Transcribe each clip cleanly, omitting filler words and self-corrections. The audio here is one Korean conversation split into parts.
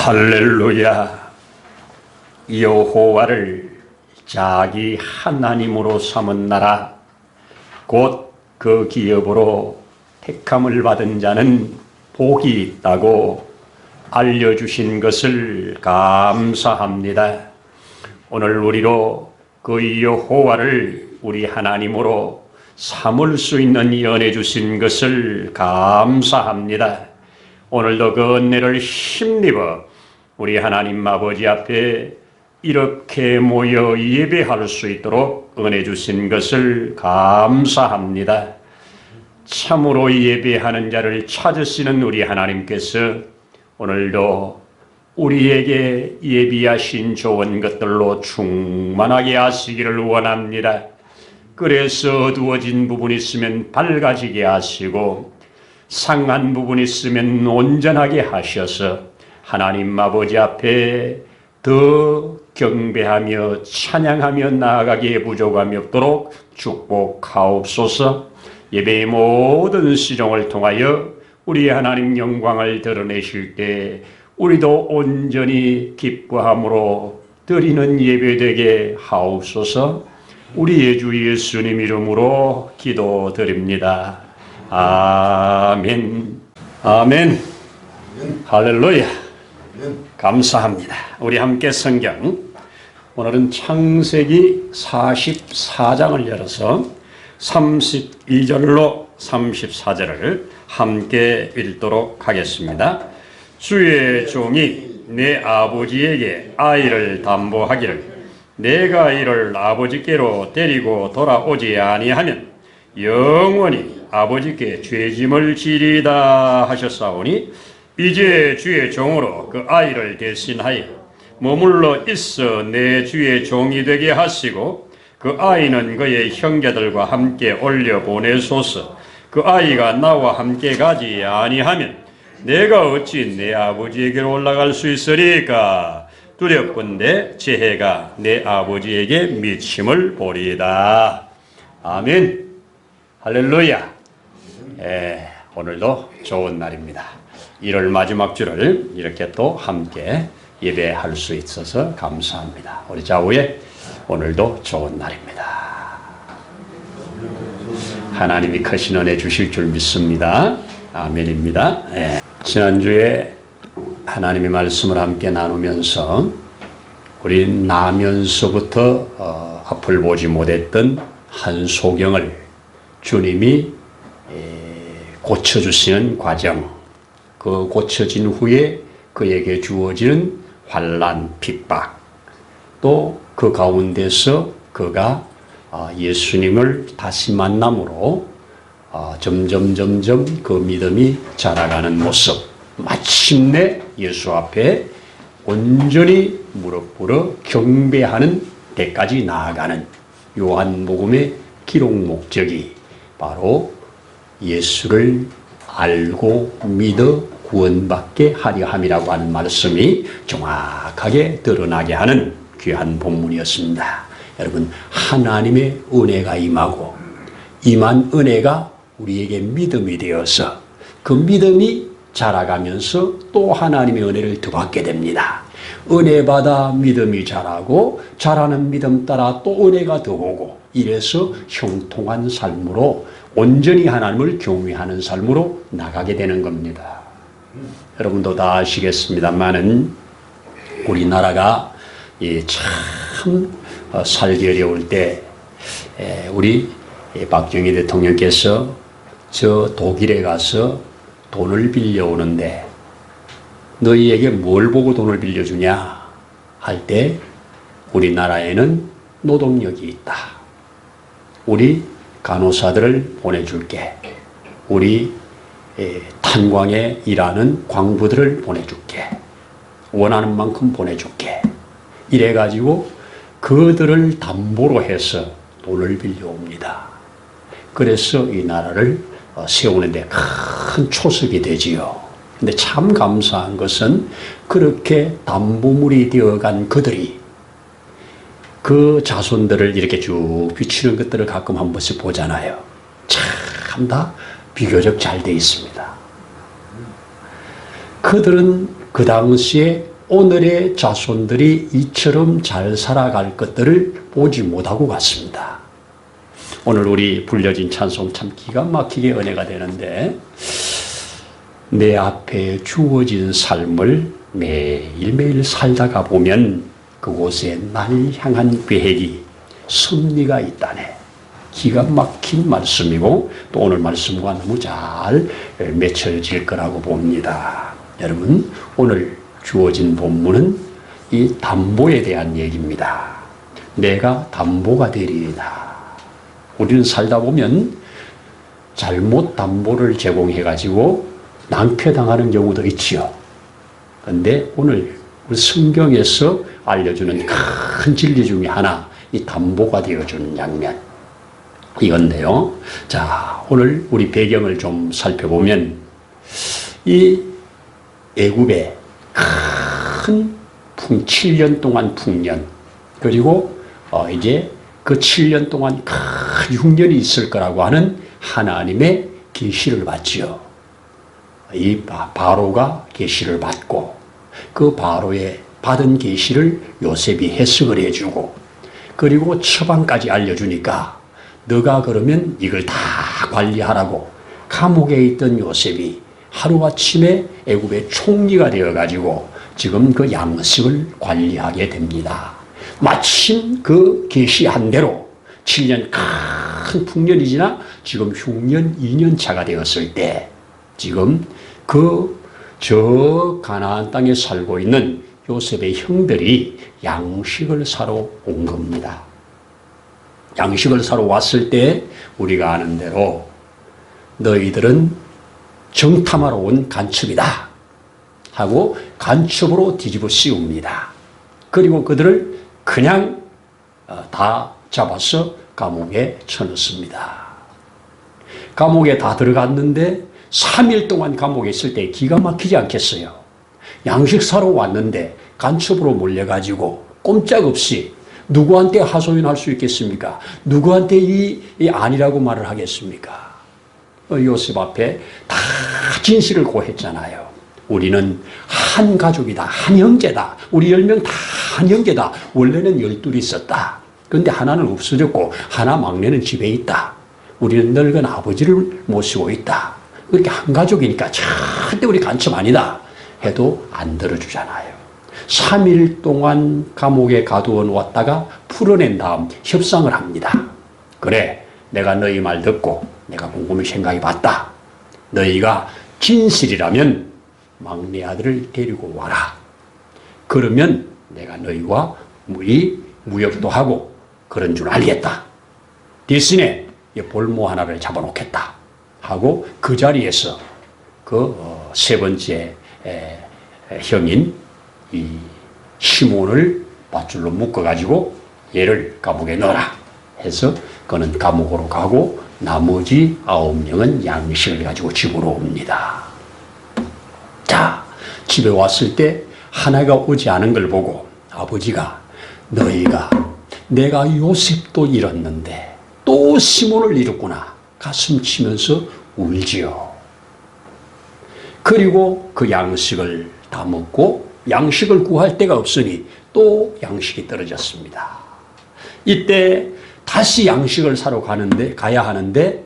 할렐루야. 여호와를 자기 하나님으로 삼은 나라 곧 그 기업으로 택함을 받은 자는 복이 있다고 알려주신 것을 감사합니다. 오늘 우리로 그 여호와를 우리 하나님으로 삼을 수 있는 연해 주신 것을 감사합니다. 오늘도 그 은혜를 힘입어 우리 하나님 아버지 앞에 이렇게 모여 예배할 수 있도록 은혜 주신 것을 감사합니다. 참으로 예배하는 자를 찾으시는 우리 하나님께서 오늘도 우리에게 예비하신 좋은 것들로 충만하게 하시기를 원합니다. 그래서 어두워진 부분이 있으면 밝아지게 하시고 상한 부분이 있으면 온전하게 하셔서 하나님 아버지 앞에 더 경배하며 찬양하며 나아가기에 부족함이 없도록 축복하옵소서. 예배의 모든 시종을 통하여 우리 하나님 영광을 드러내실 때 우리도 온전히 기뻐함으로 드리는 예배되게 하옵소서. 우리의 주 예수님 이름으로 기도드립니다. 아멘. 아멘. 할렐루야. 감사합니다. 우리 함께 성경, 오늘은 창세기 44장을 열어서 32절로 34절을 함께 읽도록 하겠습니다. 주의 종이 내 아버지에게 아이를 담보하기를 내가 이를 아버지께로 데리고 돌아오지 아니하면 영원히 아버지께 죄짐을 지리다 하셨사오니 이제 주의 종으로 그 아이를 대신하여 머물러 있어 내 주의 종이 되게 하시고 그 아이는 그의 형제들과 함께 올려 보내소서. 그 아이가 나와 함께 가지 아니하면 내가 어찌 내 아버지에게로 올라갈 수 있으리까? 두렵건대 제 해가 내 아버지에게 미침을 보리이다. 아멘. 할렐루야. 오늘도 좋은 날입니다. 1월 마지막 주를 이렇게 또 함께 예배할 수 있어서 감사합니다. 우리 좌우에 오늘도 좋은 날입니다. 하나님이 크신 은혜 주실 줄 믿습니다. 아멘입니다. 지난주에 하나님의 말씀을 함께 나누면서 우리 나면서부터 앞을 보지 못했던 한 소경을 주님이 고쳐주시는 과정, 그 고쳐진 후에 그에게 주어지는 환난, 핍박, 또 그 가운데서 그가 예수님을 다시 만남으로 점점 그 믿음이 자라가는 모습, 마침내 예수 앞에 온전히 무릎 꿇어 경배하는 데까지 나아가는 요한복음의 기록 목적이 바로 예수를 알고 믿어 구원받게 하려 함이라고 하는 말씀이 정확하게 드러나게 하는 귀한 본문이었습니다. 여러분, 하나님의 은혜가 임하고 임한 은혜가 우리에게 믿음이 되어서 그 믿음이 자라가면서 또 하나님의 은혜를 더 받게 됩니다. 은혜 받아 믿음이 자라고 자라는 믿음 따라 또 은혜가 더 오고 이래서 형통한 삶으로 온전히 하나님을 경외하는 삶으로 나가게 되는 겁니다. 여러분도 다 아시겠습니다만은 우리나라가 참 살기 어려울 때 우리 박정희 대통령께서 저 독일에 가서 돈을 빌려오는데 너희에게 뭘 보고 돈을 빌려주냐 할 때 우리나라에는 노동력이 있다. 우리 간호사들을 보내줄게. 우리 탄광에 일하는 광부들을 보내줄게. 원하는 만큼 보내줄게. 이래가지고 그들을 담보로 해서 돈을 빌려옵니다. 그래서 이 나라를 세우는데 큰 초석이 되지요. 근데 참 감사한 것은 그렇게 담보물이 되어간 그들이 그 자손들을 이렇게 쭉 비추는 것들을 가끔 한 번씩 보잖아요. 참 다 비교적 잘 돼 있습니다. 그들은 그 당시에 오늘의 자손들이 이처럼 잘 살아갈 것들을 보지 못하고 갔습니다. 오늘 우리 불려진 찬송 참 기가 막히게 은혜가 되는데, 내 앞에 주어진 삶을 매일매일 살다가 보면 그곳에 날 향한 계획이 승리가 있다네. 기가 막힌 말씀이고 또 오늘 말씀과 너무 잘 맺혀질 거라고 봅니다. 여러분, 오늘 주어진 본문은 이 담보에 대한 얘기입니다. 내가 담보가 되리이다. 우리는 살다 보면 잘못 담보를 제공해가지고 낭패당하는 경우도 있지요. 그런데 오늘 우리 성경에서 알려주는 큰 진리 중에 하나, 이 담보가 되어주는 장면. 이건데요. 자, 오늘 우리 배경을 좀 살펴보면 이 애굽의 큰 7년 동안 풍년, 그리고 이제 그 7년 동안 큰 흉년이 있을 거라고 하는 하나님의 계시를 받지요. 이 바로가 계시를 받고 그 바로의 받은 계시를 요셉이 해석을 해주고, 그리고 처방까지 알려주니까 너가 그러면 이걸 다 관리하라고 감옥에 있던 요셉이 하루아침에 애굽의 총리가 되어가지고 지금 그 양식을 관리하게 됩니다. 마침 그 계시한 대로 7년 큰 풍년이 지나 지금 흉년 2년 차가 되었을 때 지금 저 가나안 땅에 살고 있는 요셉의 형들이 양식을 사러 온 겁니다. 양식을 사러 왔을 때 우리가 아는 대로 너희들은 정탐하러 온 간첩이다 하고 간첩으로 뒤집어 씌웁니다. 그리고 그들을 그냥 다 잡아서 감옥에 쳐넣습니다. 감옥에 다 들어갔는데 3일 동안 감옥에 있을 때 기가 막히지 않겠어요? 양식 사러 왔는데 간첩으로 몰려가지고 꼼짝없이 누구한테 하소연할 수 있겠습니까? 누구한테 이 아니라고 말을 하겠습니까? 요셉 앞에 다 진실을 고했잖아요. 우리는 한 가족이다. 한 형제다. 우리 10명 다 한 형제다. 원래는 12이 있었다. 그런데 하나는 없어졌고 하나 막내는 집에 있다. 우리는 늙은 아버지를 모시고 있다. 그렇게 한 가족이니까 절대 우리 간첩 아니다 해도 안 들어주잖아요. 3일 동안 감옥에 가두어 놓았다가 풀어낸 다음 협상을 합니다. 그래, 내가 너희 말 듣고 내가 곰곰이 생각해 봤다. 너희가 진실이라면 막내 아들을 데리고 와라. 그러면 내가 너희와 무역도 하고 그런 줄 알겠다. 대신에 볼모 하나를 잡아놓겠다 하고 그 자리에서 그 세 번째 형인 이 시몬을 밧줄로 묶어가지고 얘를 감옥에 넣어라 해서 그는 감옥으로 가고 나머지 9명은 양식을 가지고 집으로 옵니다. 자, 집에 왔을 때 하나가 오지 않은 걸 보고 아버지가 너희가 내가 요셉도 잃었는데 또 시몬을 잃었구나 가슴 치면서 울지요. 그리고 그 양식을 다 먹고 양식을 구할 데가 없으니 또 양식이 떨어졌습니다. 이때 다시 양식을 사러 가야 하는데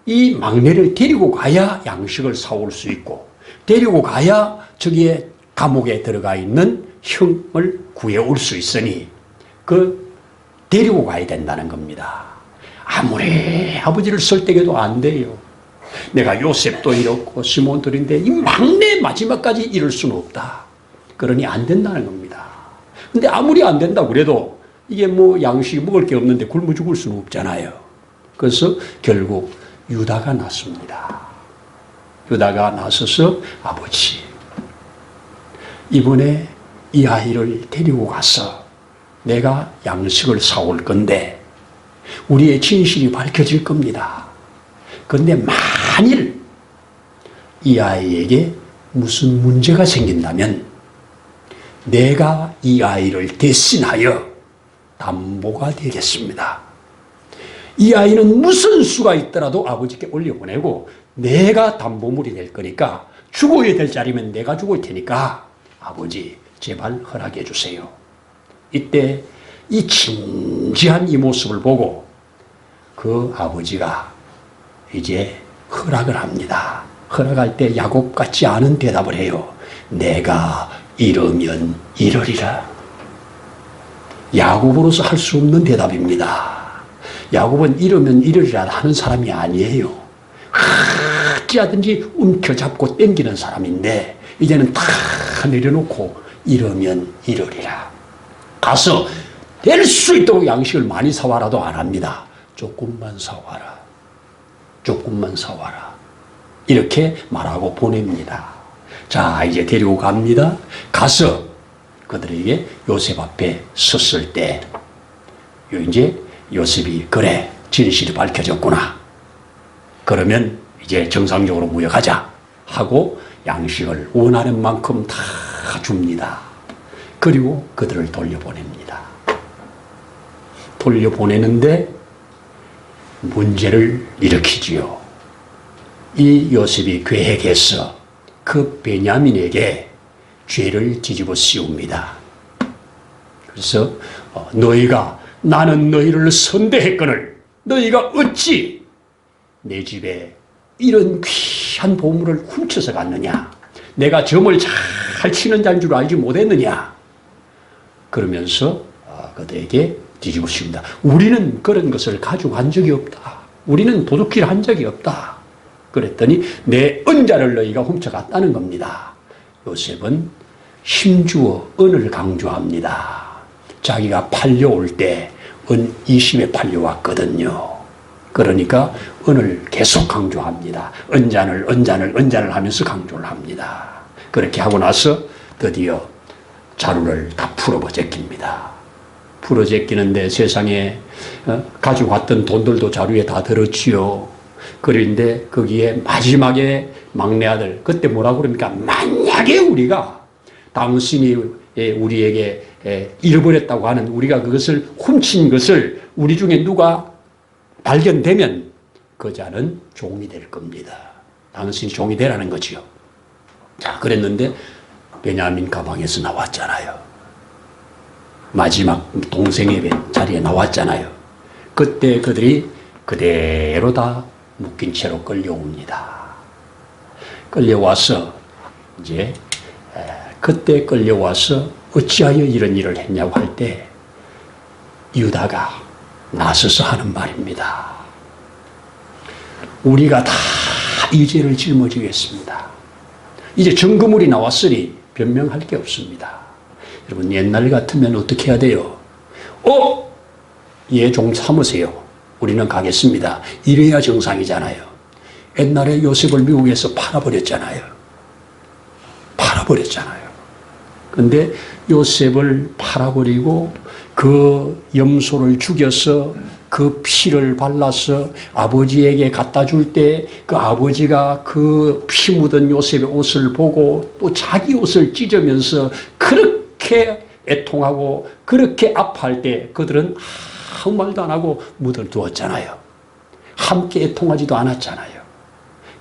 이 막내를 데리고 가야 양식을 사올 수 있고 데리고 가야 저기에 감옥에 들어가 있는 형을 구해올 수 있으니 데리고 가야 된다는 겁니다. 아무리 아버지를 설득해도 안 돼요. 내가 요셉도 잃었고 시몬도 잃었는데 이 막내 마지막까지 잃을 수는 없다. 그러니 안 된다는 겁니다. 근데 아무리 안 된다고 그래도 이게 양식이 먹을 게 없는데 굶어 죽을 수는 없잖아요. 그래서 결국 유다가 났습니다. 유다가 나서서 아버지, 이번에 이 아이를 데리고 가서 내가 양식을 사올 건데 우리의 진실이 밝혀질 겁니다. 그런데 만일 이 아이에게 무슨 문제가 생긴다면 내가 이 아이를 대신하여 담보가 되겠습니다. 이 아이는 무슨 수가 있더라도 아버지께 올려보내고 내가 담보물이 될 거니까 죽어야 될 자리면 내가 죽을 테니까 아버지 제발 허락해 주세요. 이때 이 진지한 이 모습을 보고 그 아버지가 이제 허락을 합니다. 허락할 때 야곱 같지 않은 대답을 해요. 내가 이러면 이러리라. 야곱으로서 할 수 없는 대답입니다. 야곱은 이러면 이러리라 하는 사람이 아니에요. 어찌하든지 움켜잡고 땡기는 사람인데 이제는 다 내려놓고 이러면 이러리라. 가서 될 수 있도록 양식을 많이 사와라도 안 합니다. 조금만 사와라. 조금만 사와라. 이렇게 말하고 보냅니다. 자, 이제 데리고 갑니다. 가서 그들에게 요셉 앞에 섰을 때 이제 요셉이 그래 진실이 밝혀졌구나. 그러면 이제 정상적으로 무역하자 하고 양식을 원하는 만큼 다 줍니다. 그리고 그들을 돌려보냅니다. 돌려보내는데 문제를 일으키지요. 이 요셉이 계획해서 그 베냐민에게 죄를 뒤집어 씌웁니다. 그래서 너희가 나는 너희를 선대했거늘 너희가 어찌 내 집에 이런 귀한 보물을 훔쳐서 갔느냐. 내가 점을 잘 치는 자인 줄 알지 못했느냐. 그러면서 그들에게 뒤집어 씌웁니다. 우리는 그런 것을 가져간 적이 없다. 우리는 도둑질 한 적이 없다. 그랬더니 내 은자를 너희가 훔쳐갔다는 겁니다. 요셉은 힘주어 은을 강조합니다. 자기가 팔려올 때 은 20에 팔려왔거든요. 그러니까 은을 계속 강조합니다. 은잔을 하면서 강조를 합니다. 그렇게 하고 나서 드디어 자루를 다 풀어제낍니다. 풀어제끼는데 세상에 가져왔던 돈들도 자루에 다 들었지요. 그런데 거기에 마지막에 막내 아들, 그때 뭐라고 그럽니까? 만약에 우리가 당신이 우리에게 잃어버렸다고 하는 우리가 그것을 훔친 것을 우리 중에 누가 발견되면 그 자는 종이 될 겁니다. 당신이 종이 되라는 거지요. 자, 그랬는데 베냐민 가방에서 나왔잖아요. 마지막 동생의 자리에 나왔잖아요. 그때 그들이 그대로 다 묶인 채로 끌려옵니다. 끌려와서 이제 그때 끌려와서 어찌하여 이런 일을 했냐고 할 때 유다가 나서서 하는 말입니다. 우리가 다 이 죄를 짊어지겠습니다. 이제 증거물이 나왔으니 변명할 게 없습니다. 여러분 옛날 같으면 어떻게 해야 돼요? 얘 종 삼으세요. 우리는 가겠습니다. 이래야 정상이잖아요. 옛날에 요셉을 미국에서 팔아버렸잖아요. 근데 요셉을 팔아버리고 그 염소를 죽여서 그 피를 발라서 아버지에게 갖다 줄 때 그 아버지가 그 피 묻은 요셉의 옷을 보고 또 자기 옷을 찢으면서 그렇게 애통하고 그렇게 아파할 때 그들은 아무 말도 안 하고 묻어두었잖아요. 함께 애통하지도 않았잖아요.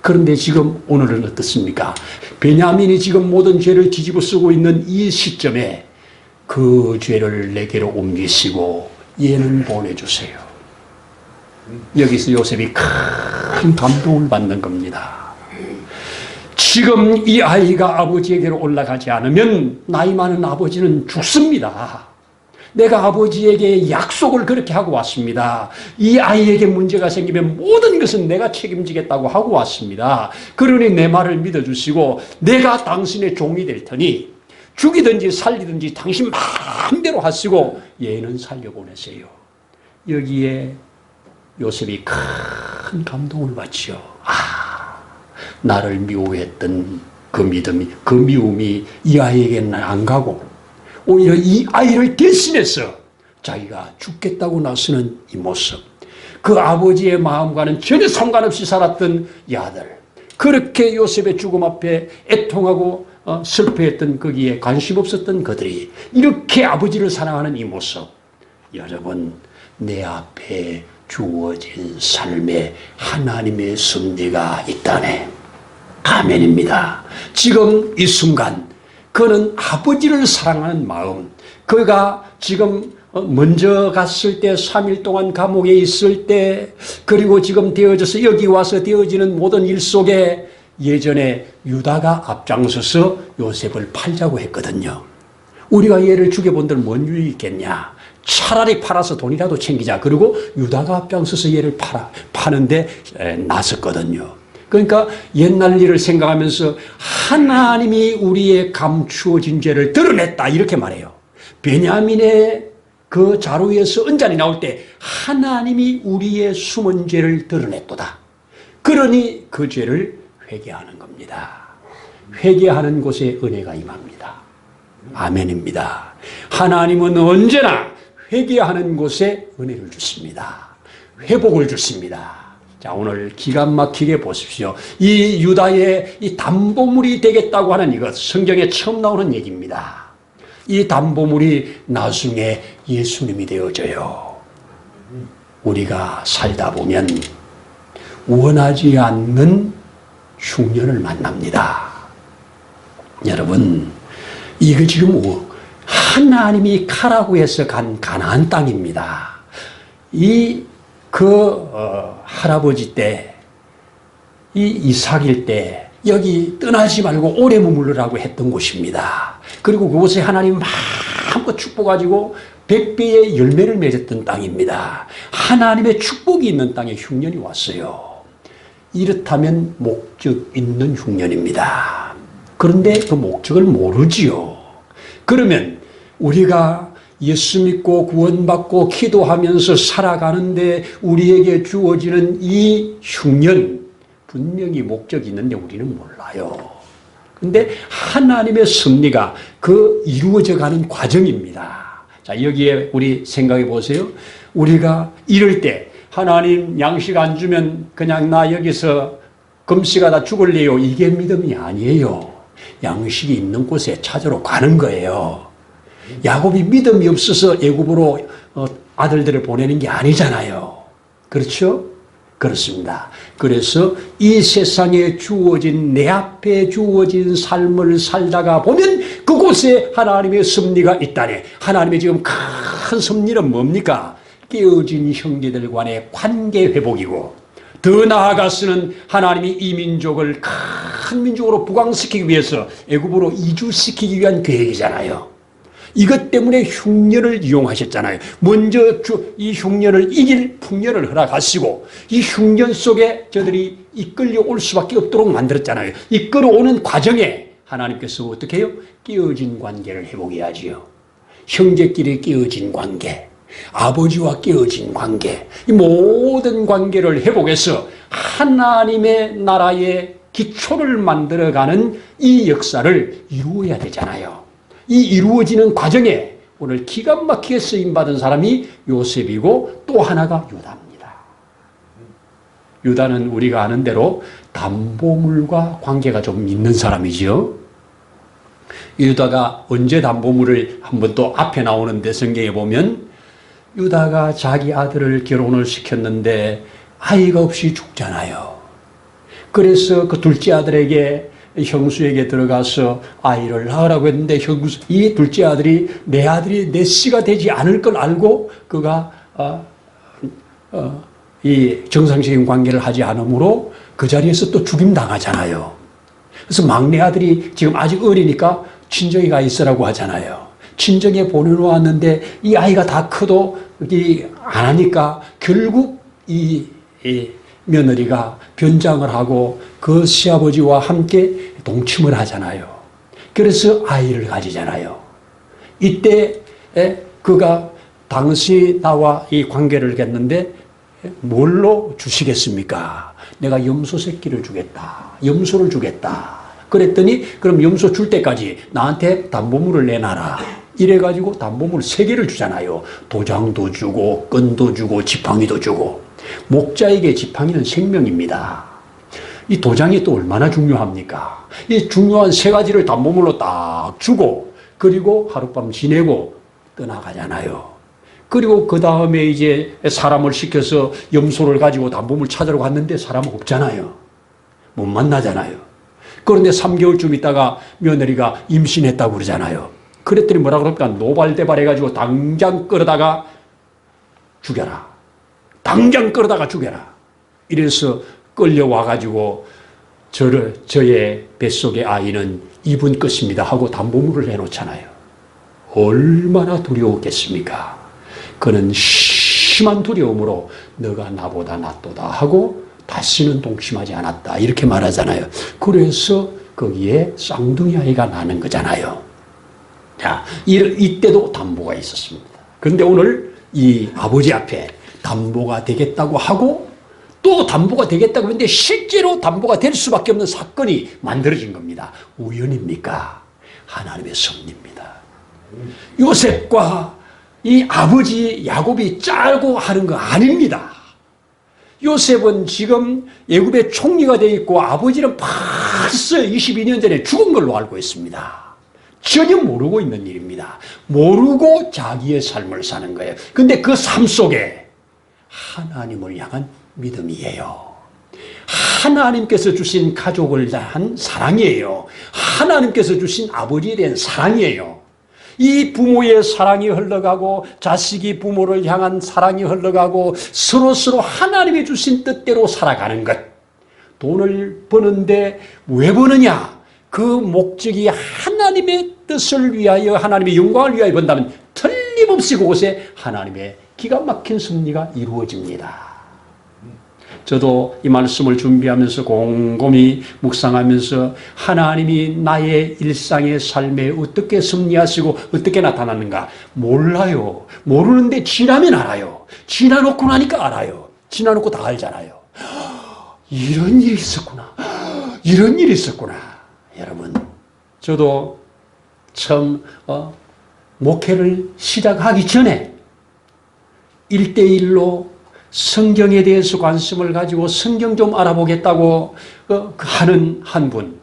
그런데 지금 오늘은 어떻습니까? 베냐민이 지금 모든 죄를 뒤집어 쓰고 있는 이 시점에 그 죄를 내게로 옮기시고 얘는 보내주세요. 여기서 요셉이 큰 감동을 받는 겁니다. 지금 이 아이가 아버지에게로 올라가지 않으면 나이 많은 아버지는 죽습니다. 내가 아버지에게 약속을 그렇게 하고 왔습니다. 이 아이에게 문제가 생기면 모든 것은 내가 책임지겠다고 하고 왔습니다. 그러니 내 말을 믿어주시고 내가 당신의 종이 될 테니 죽이든지 살리든지 당신 마음대로 하시고 얘는 살려보내세요. 여기에 요셉이 큰 감동을 받지요. 나를 미워했던 그 믿음이, 그 미움이 이 아이에게는 안 가고 오히려 이 아이를 대신해서 자기가 죽겠다고 나서는 이 모습, 그 아버지의 마음과는 전혀 상관없이 살았던 이 아들, 그렇게 요셉의 죽음 앞에 애통하고 슬퍼했던 거기에 관심 없었던 그들이 이렇게 아버지를 사랑하는 이 모습, 여러분 내 앞에 주어진 삶에 하나님의 섭리가 있다네. 아멘입니다. 지금 이 순간 그는 아버지를 사랑하는 마음, 그가 지금 먼저 갔을 때 3일 동안 감옥에 있을 때, 그리고 지금 되어져서 여기 와서 되어지는 모든 일 속에 예전에 유다가 앞장서서 요셉을 팔자고 했거든요. 우리가 얘를 죽여본 들 뭔 유익이 있겠냐. 차라리 팔아서 돈이라도 챙기자. 그리고 유다가 앞장서서 얘를 파는데 나섰거든요. 그러니까 옛날 일을 생각하면서 하나님이 우리의 감추어진 죄를 드러냈다 이렇게 말해요. 베냐민의 그 자루에서 은잔이 나올 때 하나님이 우리의 숨은 죄를 드러냈도다. 그러니 그 죄를 회개하는 겁니다. 회개하는 곳에 은혜가 임합니다. 아멘입니다. 하나님은 언제나 회개하는 곳에 은혜를 주십니다. 회복을 주십니다. 자, 오늘 기가 막히게 보십시오. 이 유다의 이 담보물이 되겠다고 하는 이것, 성경에 처음 나오는 얘기입니다. 이 담보물이 나중에 예수님이 되어져요. 우리가 살다 보면 원하지 않는 흉년을 만납니다. 여러분, 이거 지금 하나님이 가라고 해서 간 가나안 땅입니다. 할아버지 때, 이 이삭일 때, 여기 떠나지 말고 오래 머물러라고 했던 곳입니다. 그리고 그곳에 하나님 마음껏 축복가지고 100배의 열매를 맺었던 땅입니다. 하나님의 축복이 있는 땅에 흉년이 왔어요. 이렇다면 목적 있는 흉년입니다. 그런데 그 목적을 모르지요. 그러면 우리가 예수 믿고 구원받고 기도하면서 살아가는데 우리에게 주어지는 이 흉년, 분명히 목적이 있는데 우리는 몰라요. 그런데 하나님의 섭리가 그 이루어져 가는 과정입니다. 자, 여기에 우리 생각해 보세요. 우리가 이럴 때 하나님 양식 안 주면 그냥 나 여기서 금시가다 죽을래요. 이게 믿음이 아니에요. 양식이 있는 곳에 찾으러 가는 거예요. 야곱이 믿음이 없어서 애굽으로 아들들을 보내는 게 아니잖아요. 그렇죠? 그렇습니다. 그래서 이 세상에 주어진, 내 앞에 주어진 삶을 살다가 보면 그곳에 하나님의 섭리가 있다네. 하나님의 지금 큰 섭리는 뭡니까? 깨어진 형제들 간의 관계 회복이고, 더 나아가서는 하나님이 이 민족을 큰 민족으로 부강시키기 위해서 애굽으로 이주시키기 위한 계획이잖아요. 이것 때문에 흉년을 이용하셨잖아요. 먼저 이 흉년을 이길 풍년을 허락하시고 이 흉년 속에 저들이 이끌려 올 수밖에 없도록 만들었잖아요. 이끌어오는 과정에 하나님께서 어떻게 해요? 깨어진 관계를 회복해야지요. 형제끼리 깨어진 관계, 아버지와 깨어진 관계, 이 모든 관계를 회복해서 하나님의 나라의 기초를 만들어가는 이 역사를 이루어야 되잖아요. 이 이루어지는 과정에 오늘 기가 막히게 쓰임받은 사람이 요셉이고 또 하나가 유다입니다. 유다는 우리가 아는 대로 담보물과 관계가 좀 있는 사람이죠. 유다가 언제 담보물을 한번 또 앞에 나오는데 성경에 보면 유다가 자기 아들을 결혼을 시켰는데 아이가 없이 죽잖아요. 그래서 그 둘째 아들에게 형수에게 들어가서 아이를 낳으라고 했는데 이 둘째 아들이 내 아들이 내 씨가 되지 않을 걸 알고 그가 이 정상적인 관계를 하지 않으므로 그 자리에서 또 죽임당하잖아요. 그래서 막내 아들이 지금 아직 어리니까 친정에 가 있으라고 하잖아요. 친정에 보내놓았는데 이 아이가 다 커도 안 하니까 결국 이 며느리가 변장을 하고 그 시아버지와 함께 동침을 하잖아요. 그래서 아이를 가지잖아요. 이때 그가 당시 나와 이 관계를 맺는데 뭘로 주시겠습니까? 내가 염소 새끼를 주겠다. 염소를 주겠다. 그랬더니 그럼 염소 줄 때까지 나한테 담보물을 내놔라. 이래가지고 담보물 3개를 주잖아요. 도장도 주고 끈도 주고 지팡이도 주고. 목자에게 지팡이는 생명입니다. 이 도장이 또 얼마나 중요합니까? 이 중요한 3가지를 담보물로 딱 주고 그리고 하룻밤 지내고 떠나가잖아요. 그리고 그 다음에 이제 사람을 시켜서 염소를 가지고 담보물 찾으러 갔는데 사람 없잖아요. 못 만나잖아요. 그런데 3개월쯤 있다가 며느리가 임신했다고 그러잖아요. 그랬더니 뭐라 그럴까? 노발대발해가지고 당장 끌어다가 죽여라. 당장 끌어다가 죽여라. 이래서 끌려와가지고 저의 뱃속의 아이는 이분 것입니다 하고 담보물을 해놓잖아요. 얼마나 두려웠겠습니까? 그는 심한 두려움으로 너가 나보다 낫도다 하고 다시는 동침하지 않았다 이렇게 말하잖아요. 그래서 거기에 쌍둥이 아이가 나는 거잖아요. 자, 이때도 담보가 있었습니다. 그런데 오늘 이 아버지 앞에 담보가 되겠다고 하고 또 담보가 되겠다고 하는데 실제로 담보가 될 수밖에 없는 사건이 만들어진 겁니다. 우연입니까? 하나님의 섭리입니다. 요셉과 이 아버지 야곱이 짜고 하는 거 아닙니다. 요셉은 지금 애굽의 총리가 되어 있고 아버지는 벌써 22년 전에 죽은 걸로 알고 있습니다. 전혀 모르고 있는 일입니다. 모르고 자기의 삶을 사는 거예요. 근데 그 삶 속에 하나님을 향한 믿음이에요. 하나님께서 주신 가족을 대한 사랑이에요. 하나님께서 주신 아버지에 대한 사랑이에요. 이 부모의 사랑이 흘러가고 자식이 부모를 향한 사랑이 흘러가고 서로 하나님이 주신 뜻대로 살아가는 것. 돈을 버는데 왜 버느냐? 그 목적이 하나님의 뜻을 위하여 하나님의 영광을 위하여 번다면 틀림없이 그곳에 하나님의 기가 막힌 섭리가 이루어집니다. 저도 이 말씀을 준비하면서 곰곰이 묵상하면서 하나님이 나의 일상의 삶에 어떻게 섭리하시고 어떻게 나타나는가 몰라요. 모르는데 지나면 알아요. 지나놓고 나니까 알아요. 지나놓고 다 알잖아요. 이런 일이 있었구나. 이런 일이 있었구나. 여러분, 저도 처음 목회를 시작하기 전에 1대1로 성경에 대해서 관심을 가지고 성경 좀 알아보겠다고 하는 한 분.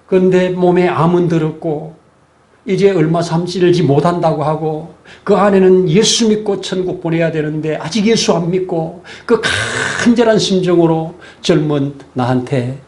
그런데 몸에 암은 들었고 이제 얼마 삼지르지 못한다고 하고 그 안에는 예수 믿고 천국 보내야 되는데 아직 예수 안 믿고 그 간절한 심정으로 젊은 나한테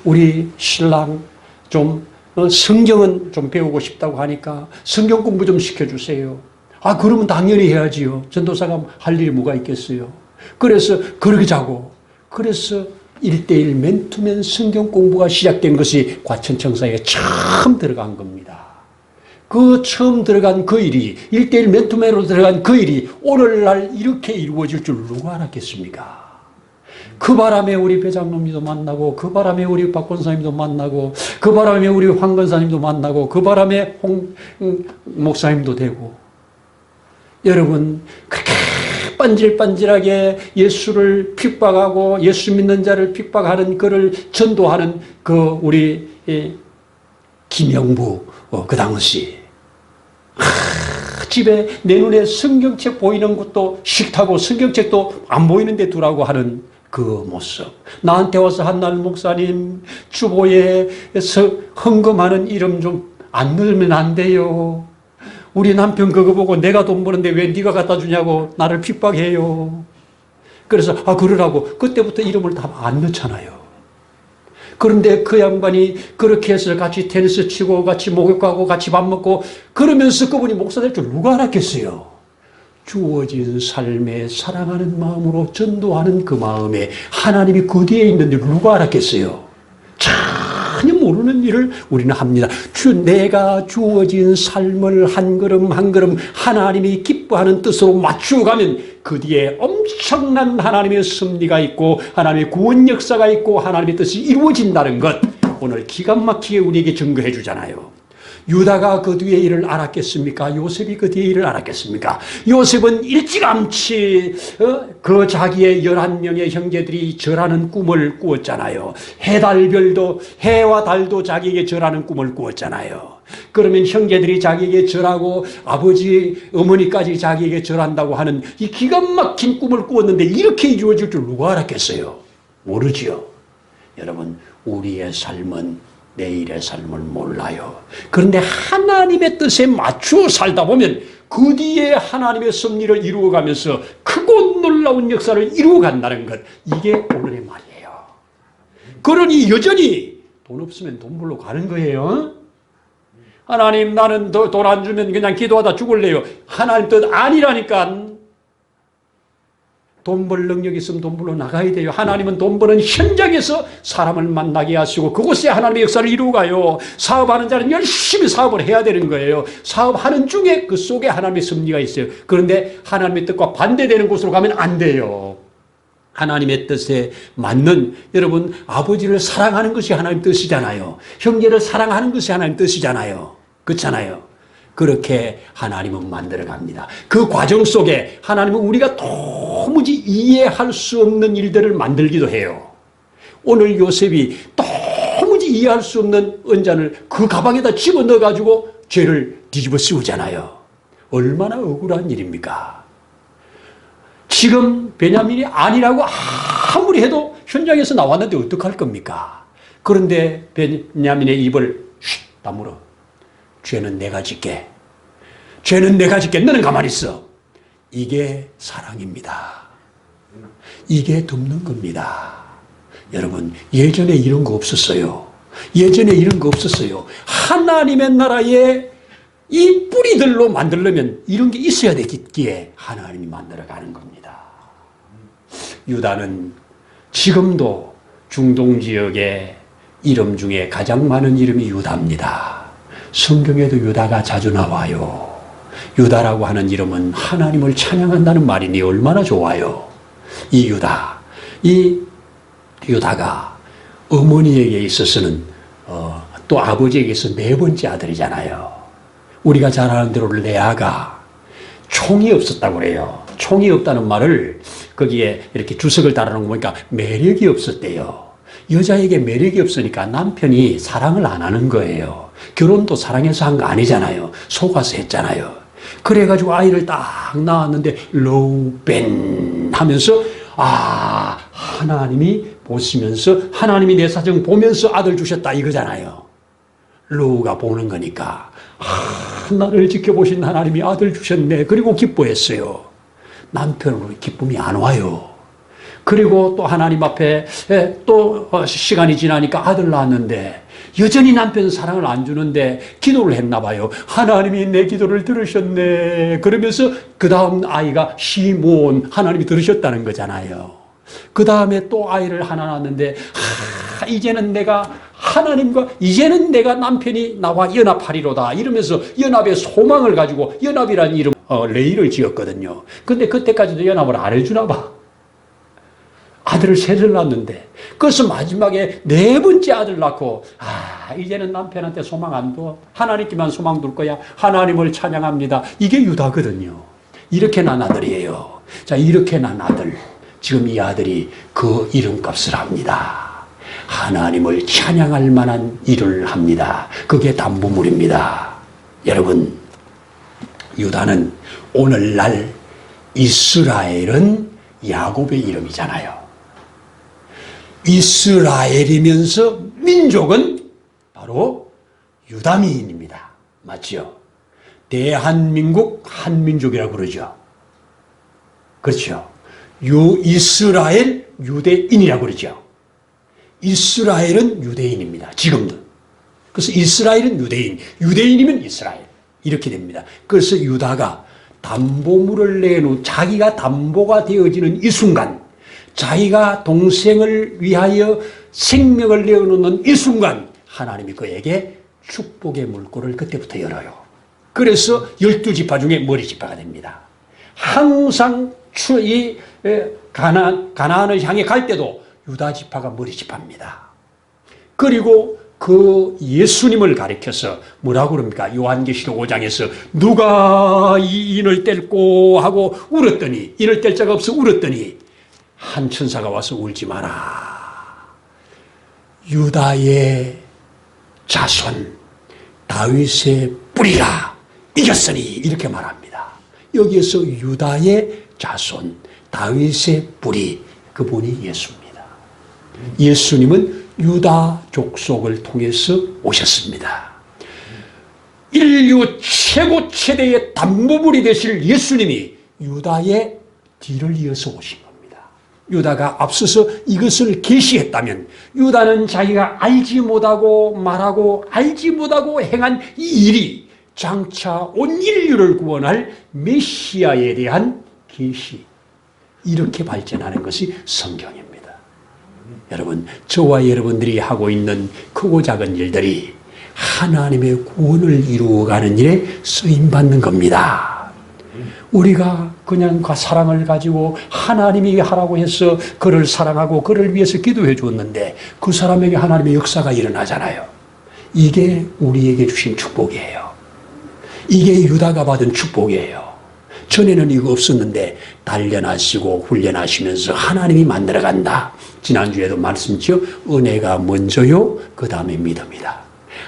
우리 신랑 좀 성경은 좀 배우고 싶다고 하니까 성경 공부 좀 시켜주세요. 아, 그러면 당연히 해야지요. 전도사가 할 일이 뭐가 있겠어요. 그래서 그러자고. 그래서 1대1 맨투맨 성경 공부가 시작된 것이 과천청사에 처음 들어간 겁니다. 그 처음 들어간 그 일이 1대1 맨투맨으로 들어간 그 일이 오늘날 이렇게 이루어질 줄 누가 알았겠습니까? 그 바람에 우리 배장로님도 만나고 그 바람에 우리 박 권사님도 만나고 그 바람에 우리 황 권사님도 만나고 그 바람에 홍 목사님도 되고 여러분 그렇게 반질반질하게 예수를 핍박하고 예수 믿는 자를 핍박하는 그를 전도하는 그 우리 김영부 그 당시 집에 내 눈에 성경책 보이는 것도 싫다고 성경책도 안 보이는데 두라고 하는 그 모습. 나한테 와서 한날 목사님 주보에서 헌금하는 이름 좀 안 넣으면 안 돼요. 우리 남편 그거 보고 내가 돈 버는데 왜 네가 갖다 주냐고 나를 핍박해요. 그래서 그러라고 그때부터 이름을 다 안 넣잖아요. 그런데 그 양반이 그렇게 해서 같이 테니스 치고 같이 목욕하고 같이 밥 먹고 그러면서 그분이 목사 될 줄 누가 알았겠어요. 주어진 삶에 사랑하는 마음으로 전도하는 그 마음에 하나님이 그 뒤에 있는 줄 누가 알았겠어요. 전혀 모르는 일을 우리는 합니다. 내가 주어진 삶을 한 걸음 한 걸음 하나님이 기뻐하는 뜻으로 맞추어가면 그 뒤에 엄청난 하나님의 섭리가 있고 하나님의 구원 역사가 있고 하나님의 뜻이 이루어진다는 것 오늘 기가 막히게 우리에게 증거해 주잖아요. 유다가 그 뒤에 일을 알았겠습니까? 요셉이 그 뒤에 일을 알았겠습니까? 요셉은 일찌감치 그 자기의 11명의 형제들이 절하는 꿈을 꾸었잖아요. 해달별도 해와 달도 자기에게 절하는 꿈을 꾸었잖아요. 그러면 형제들이 자기에게 절하고 아버지 어머니까지 자기에게 절한다고 하는 이 기가 막힌 꿈을 꾸었는데 이렇게 이루어질 줄 누가 알았겠어요? 모르지요. 여러분 우리의 삶은 내일의 삶을 몰라요. 그런데 하나님의 뜻에 맞추어 살다 보면 그 뒤에 하나님의 섭리를 이루어가면서 크고 놀라운 역사를 이루어간다는 것. 이게 오늘의 말이에요. 그러니 여전히 돈 없으면 돈 벌러 가는 거예요. 하나님 나는 돈 안 주면 그냥 기도하다 죽을래요. 하나님 뜻 아니라니까. 돈 벌 능력이 있으면 돈 벌러 나가야 돼요. 하나님은 돈 버는 현장에서 사람을 만나게 하시고 그곳에 하나님의 역사를 이루어 가요. 사업하는 자는 열심히 사업을 해야 되는 거예요. 사업하는 중에 그 속에 하나님의 섭리가 있어요. 그런데 하나님의 뜻과 반대되는 곳으로 가면 안 돼요. 하나님의 뜻에 맞는, 여러분 아버지를 사랑하는 것이 하나님 뜻이잖아요. 형제를 사랑하는 것이 하나님 뜻이잖아요. 그렇잖아요. 그렇게 하나님은 만들어 갑니다. 그 과정 속에 하나님은 우리가 도무지 이해할 수 없는 일들을 만들기도 해요. 오늘 요셉이 도무지 이해할 수 없는 은잔을 그 가방에다 집어넣어 가지고 죄를 뒤집어 씌우잖아요. 얼마나 억울한 일입니까? 지금 베냐민이 아니라고 아무리 해도 현장에서 나왔는데 어떡할 겁니까? 그런데 베냐민의 입을 쉿 다물어. 죄는 내가 짓게. 죄는 내가 짓게. 너는 가만히 있어. 이게 사랑입니다. 이게 돕는 겁니다. 여러분, 예전에 이런 거 없었어요. 예전에 이런 거 없었어요. 하나님의 나라에 이 뿌리들로 만들려면 이런 게 있어야 되기에 하나님이 만들어가는 겁니다. 유다는 지금도 중동 지역의 이름 중에 가장 많은 이름이 유다입니다. 성경에도 유다가 자주 나와요. 유다라고 하는 이름은 하나님을 찬양한다는 말이니 얼마나 좋아요. 이 유다가 어머니에게 있어서는 또 아버지에게서 네 번째 아들이잖아요. 우리가 잘 아는 대로 레아가 총이 없었다고 그래요. 총이 없다는 말을 거기에 이렇게 주석을 달아놓은 거 보니까 매력이 없었대요. 여자에게 매력이 없으니까 남편이 사랑을 안 하는 거예요. 결혼도 사랑해서 한 거 아니잖아요. 속아서 했잖아요. 그래가지고 아이를 딱 낳았는데 로벤 하면서 하나님이 보시면서 하나님이 내 사정 보면서 아들 주셨다 이거잖아요. 로우가 보는 거니까 나를 지켜보신 하나님이 아들 주셨네. 그리고 기뻐했어요. 남편으로 기쁨이 안 와요. 그리고 또 하나님 앞에 또 시간이 지나니까 아들 낳았는데 여전히 남편 사랑을 안 주는데 기도를 했나 봐요. 하나님이 내 기도를 들으셨네. 그러면서 그 다음 아이가 시몬, 하나님이 들으셨다는 거잖아요. 그 다음에 또 아이를 하나 낳았는데 이제는 내가 하나님과 이제는 내가 남편이 나와 연합하리로다 이러면서 연합의 소망을 가지고 연합이라는 이름 레이를 지었거든요. 근데 그때까지도 연합을 안 해주나 봐. 아들을 셋을 낳았는데 그래서 마지막에 네 번째 아들 낳고 이제는 남편한테 소망 안 둬. 하나님께만 소망 둘 거야. 하나님을 찬양합니다. 이게 유다거든요. 이렇게 난 아들이에요. 자, 이렇게 난 아들. 지금 이 아들이 그 이름값을 합니다. 하나님을 찬양할 만한 일을 합니다. 그게 담보물입니다. 여러분, 유다는 오늘날 이스라엘은 야곱의 이름이잖아요. 이스라엘이면서 민족은 바로 유다민입니다. 맞죠? 대한민국 한민족이라고 그러죠. 그렇죠? 이스라엘 유대인이라고 그러죠. 이스라엘은 유대인입니다. 지금도. 그래서 이스라엘은 유대인, 유대인이면 이스라엘. 이렇게 됩니다. 그래서 유다가 담보물을 내놓은 자기가 담보가 되어지는 이 순간, 자기가 동생을 위하여 생명을 내어놓는 이 순간 하나님이 그에게 축복의 물꼬를 그때부터 열어요. 그래서 12지파 중에 머리지파가 됩니다. 항상 이 가나안을 향해 갈 때도 유다지파가 머리지파입니다. 그리고 그 예수님을 가리켜서 뭐라고 그럽니까? 요한계시록 5장에서 누가 이 인을 뗄고 하고 울었더니, 인을 뗄 자가 없어 울었더니 한 천사가 와서 울지 마라. 유다의 자손 다윗의 뿌리가 이겼으니 이렇게 말합니다. 여기에서 유다의 자손 다윗의 뿌리, 그분이 예수입니다. 예수님은 유다 족속을 통해서 오셨습니다. 인류 최고 최대의 담보물이 되실 예수님이 유다의 뒤를 이어서 오신 겁니다. 유다가 앞서서 이것을 계시했다면 유다는 자기가 알지 못하고 말하고 알지 못하고 행한 이 일이 장차 온 인류를 구원할 메시아에 대한 계시, 이렇게 발전하는 것이 성경입니다. 여러분, 저와 여러분들이 하고 있는 크고 작은 일들이 하나님의 구원을 이루어가는 일에 쓰임받는 겁니다. 우리가 그냥 사랑을 가지고 하나님이 하라고 해서 그를 사랑하고 그를 위해서 기도해 줬는데 그 사람에게 하나님의 역사가 일어나잖아요. 이게 우리에게 주신 축복이에요. 이게 유다가 받은 축복이에요. 전에는 이거 없었는데 단련하시고 훈련하시면서 하나님이 만들어간다. 지난주에도 말씀드렸죠. 은혜가 먼저요, 그 다음에 믿음이다.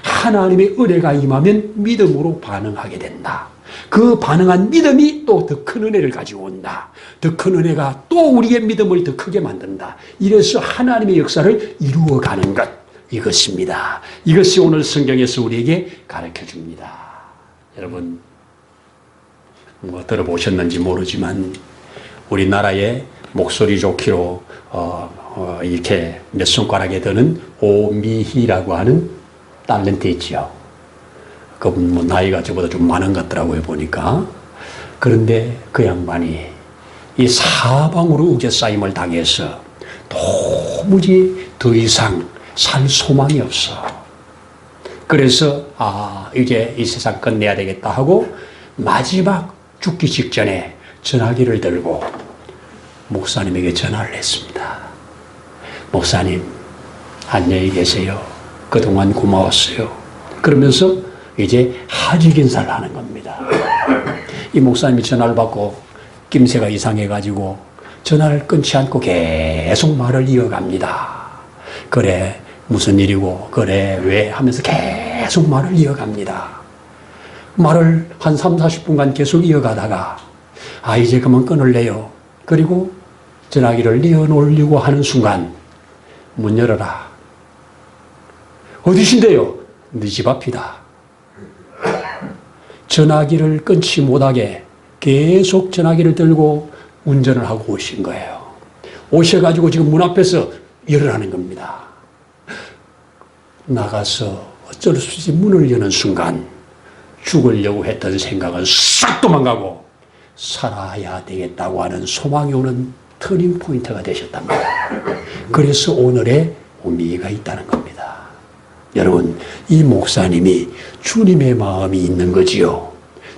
하나님의 은혜가 임하면 믿음으로 반응하게 된다. 그 반응한 믿음이 또 더 큰 은혜를 가지고 온다. 더 큰 은혜가 또 우리의 믿음을 더 크게 만든다. 이래서 하나님의 역사를 이루어가는 것, 이것입니다. 이것이 오늘 성경에서 우리에게 가르쳐 줍니다. 여러분, 뭐 들어보셨는지 모르지만 우리나라에 목소리 좋기로 이렇게 몇 손가락에 드는 오미희라고 하는 탤런트 있지요. 그분 뭐 나이가 저보다 좀 많은 것 같더라고요, 보니까. 그런데 그 양반이 이 사방으로 우겨싸임을 당해서 도무지 더 이상 살 소망이 없어. 그래서 이제 이 세상 끝내야 되겠다 하고 마지막 죽기 직전에 전화기를 들고 목사님에게 전화를 했습니다. 목사님, 안녕히 계세요. 그동안 고마웠어요. 그러면서 이제 하직 인사를 하는 겁니다. 이 목사님이 전화를 받고 낌새가 이상해가지고 전화를 끊지 않고 계속 말을 이어갑니다. 그래, 무슨 일이고, 그래, 왜? 하면서 계속 말을 이어갑니다. 말을 한 3, 40분간 계속 이어가다가 이제 그만 끊을래요. 그리고 전화기를 내어놓으려고 하는 순간 문 열어라. 어디신데요? 네 집 앞이다. 전화기를 끊지 못하게 계속 전화기를 들고 운전을 하고 오신 거예요. 오셔가지고 지금 문 앞에서 열으라는 겁니다. 나가서 어쩔 수 없이 문을 여는 순간 죽으려고 했던 생각은 싹 도망가고 살아야 되겠다고 하는 소망이 오는 터닝 포인트가 되셨답니다. 그래서 오늘의 의미가 있다는 겁니다. 여러분, 이 목사님이 주님의 마음이 있는 거지요.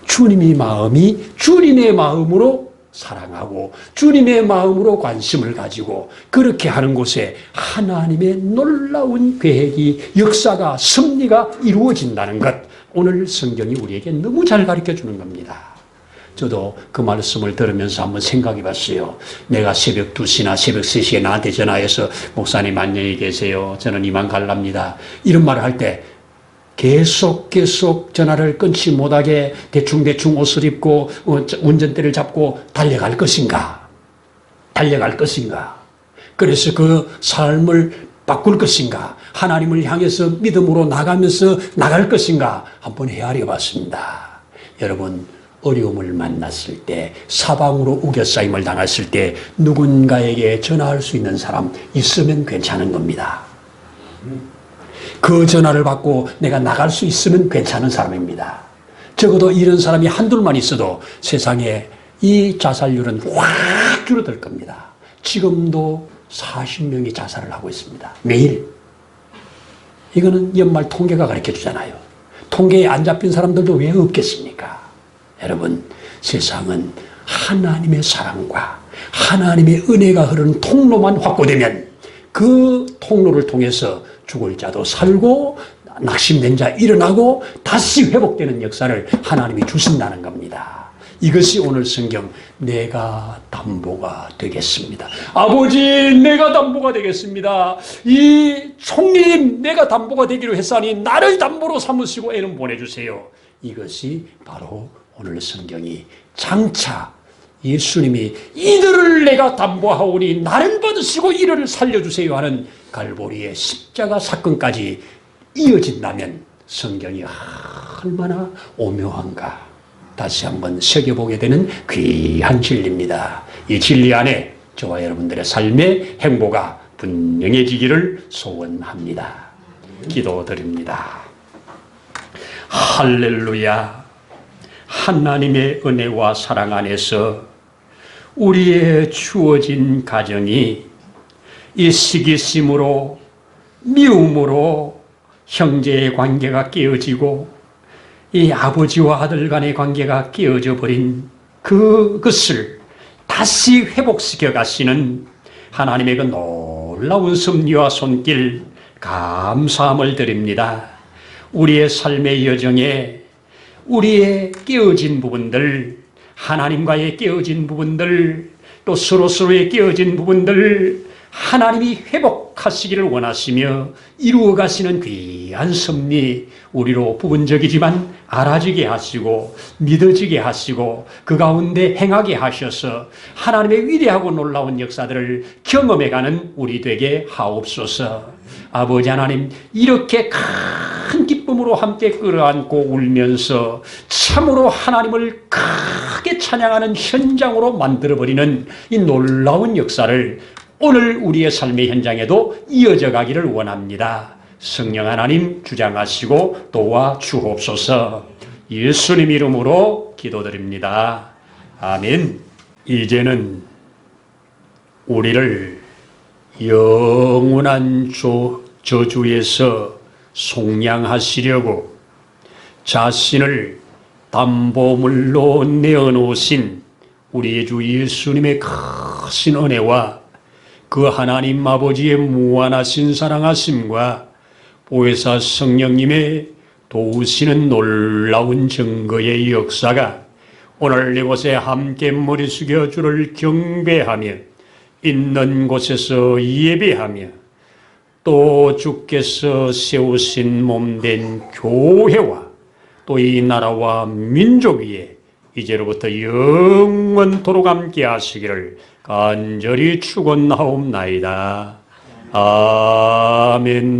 주님의 마음이 주님의 마음으로 사랑하고 주님의 마음으로 관심을 가지고 그렇게 하는 곳에 하나님의 놀라운 계획이, 역사가, 섭리가 이루어진다는 것, 오늘 성경이 우리에게 너무 잘 가르쳐 주는 겁니다. 저도 그 말씀을 들으면서 한번 생각해 봤어요. 내가 새벽 2시나 새벽 3시에 나한테 전화해서 목사님 안녕히 계세요. 저는 이만 갈랍니다. 이런 말을 할 때 계속 전화를 끊지 못하게 대충 옷을 입고 운전대를 잡고 달려갈 것인가? 그래서 그 삶을 바꿀 것인가? 하나님을 향해서 믿음으로 나가면서 나갈 것인가? 한번 헤아려 봤습니다. 여러분, 어려움을 만났을 때, 사방으로 우겨싸임을 당했을 때 누군가에게 전화할 수 있는 사람 있으면 괜찮은 겁니다. 그 전화를 받고 내가 나갈 수 있으면 괜찮은 사람입니다. 적어도 이런 사람이 한둘만 있어도 세상에 이 자살률은 확 줄어들 겁니다. 지금도 40명이 자살을 하고 있습니다. 매일. 이거는 연말 통계가 가르쳐 주잖아요. 통계에 안 잡힌 사람들도 왜 없겠습니까? 여러분, 세상은 하나님의 사랑과 하나님의 은혜가 흐르는 통로만 확보되면 그 통로를 통해서 죽을 자도 살고 낙심된 자 일어나고 다시 회복되는 역사를 하나님이 주신다는 겁니다. 이것이 오늘 성경 내가 담보가 되겠습니다. 아버지, 내가 담보가 되겠습니다. 이 총리님, 내가 담보가 되기로 했사니 나를 담보로 삼으시고 애는 보내주세요. 이것이 바로 오늘 성경이 장차 예수님이 이들을 내가 담보하오니 나를 받으시고 이들을 살려주세요 하는 갈보리의 십자가 사건까지 이어진다면 성경이 얼마나 오묘한가 다시 한번 새겨보게 되는 귀한 진리입니다. 이 진리 안에 저와 여러분들의 삶의 행보가 분명해지기를 소원합니다. 기도드립니다. 할렐루야. 하나님의 은혜와 사랑 안에서 우리의 주어진 가정이 이 시기심으로, 미움으로 형제의 관계가 깨어지고 이 아버지와 아들 간의 관계가 깨어져 버린 그것을 다시 회복시켜 가시는 하나님의 그 놀라운 섭리와 손길 감사함을 드립니다. 우리의 삶의 여정에 우리의 깨어진 부분들, 하나님과의 깨어진 부분들, 또 서로서로의 깨어진 부분들 하나님이 회복하시기를 원하시며 이루어 가시는 귀한 섭리, 우리로 부분적이지만 알아지게 하시고 믿어지게 하시고 그 가운데 행하게 하셔서 하나님의 위대하고 놀라운 역사들을 경험해가는 우리 되게 하옵소서. 아버지 하나님, 이렇게 큰 기쁨으로 함께 끌어안고 울면서 참으로 하나님을 크게 찬양하는 현장으로 만들어버리는 이 놀라운 역사를 오늘 우리의 삶의 현장에도 이어져 가기를 원합니다. 성령 하나님 주장하시고 도와주옵소서. 예수님 이름으로 기도드립니다. 아멘. 이제는 우리를 영원한 저주에서 속량하시려고 자신을 담보물로 내어놓으신 우리의 주 예수님의 크신 은혜와 그 하나님 아버지의 무한하신 사랑하심과 보혜사 성령님의 도우시는 놀라운 증거의 역사가 오늘 이곳에 함께 머리 숙여 주를 경배하며 있는 곳에서 예배하며 또 주께서 세우신 몸된 교회와 또 이 나라와 민족 위에 이제로부터 영원토록 함께 하시기를 간절히 축원하옵나이다. 아멘.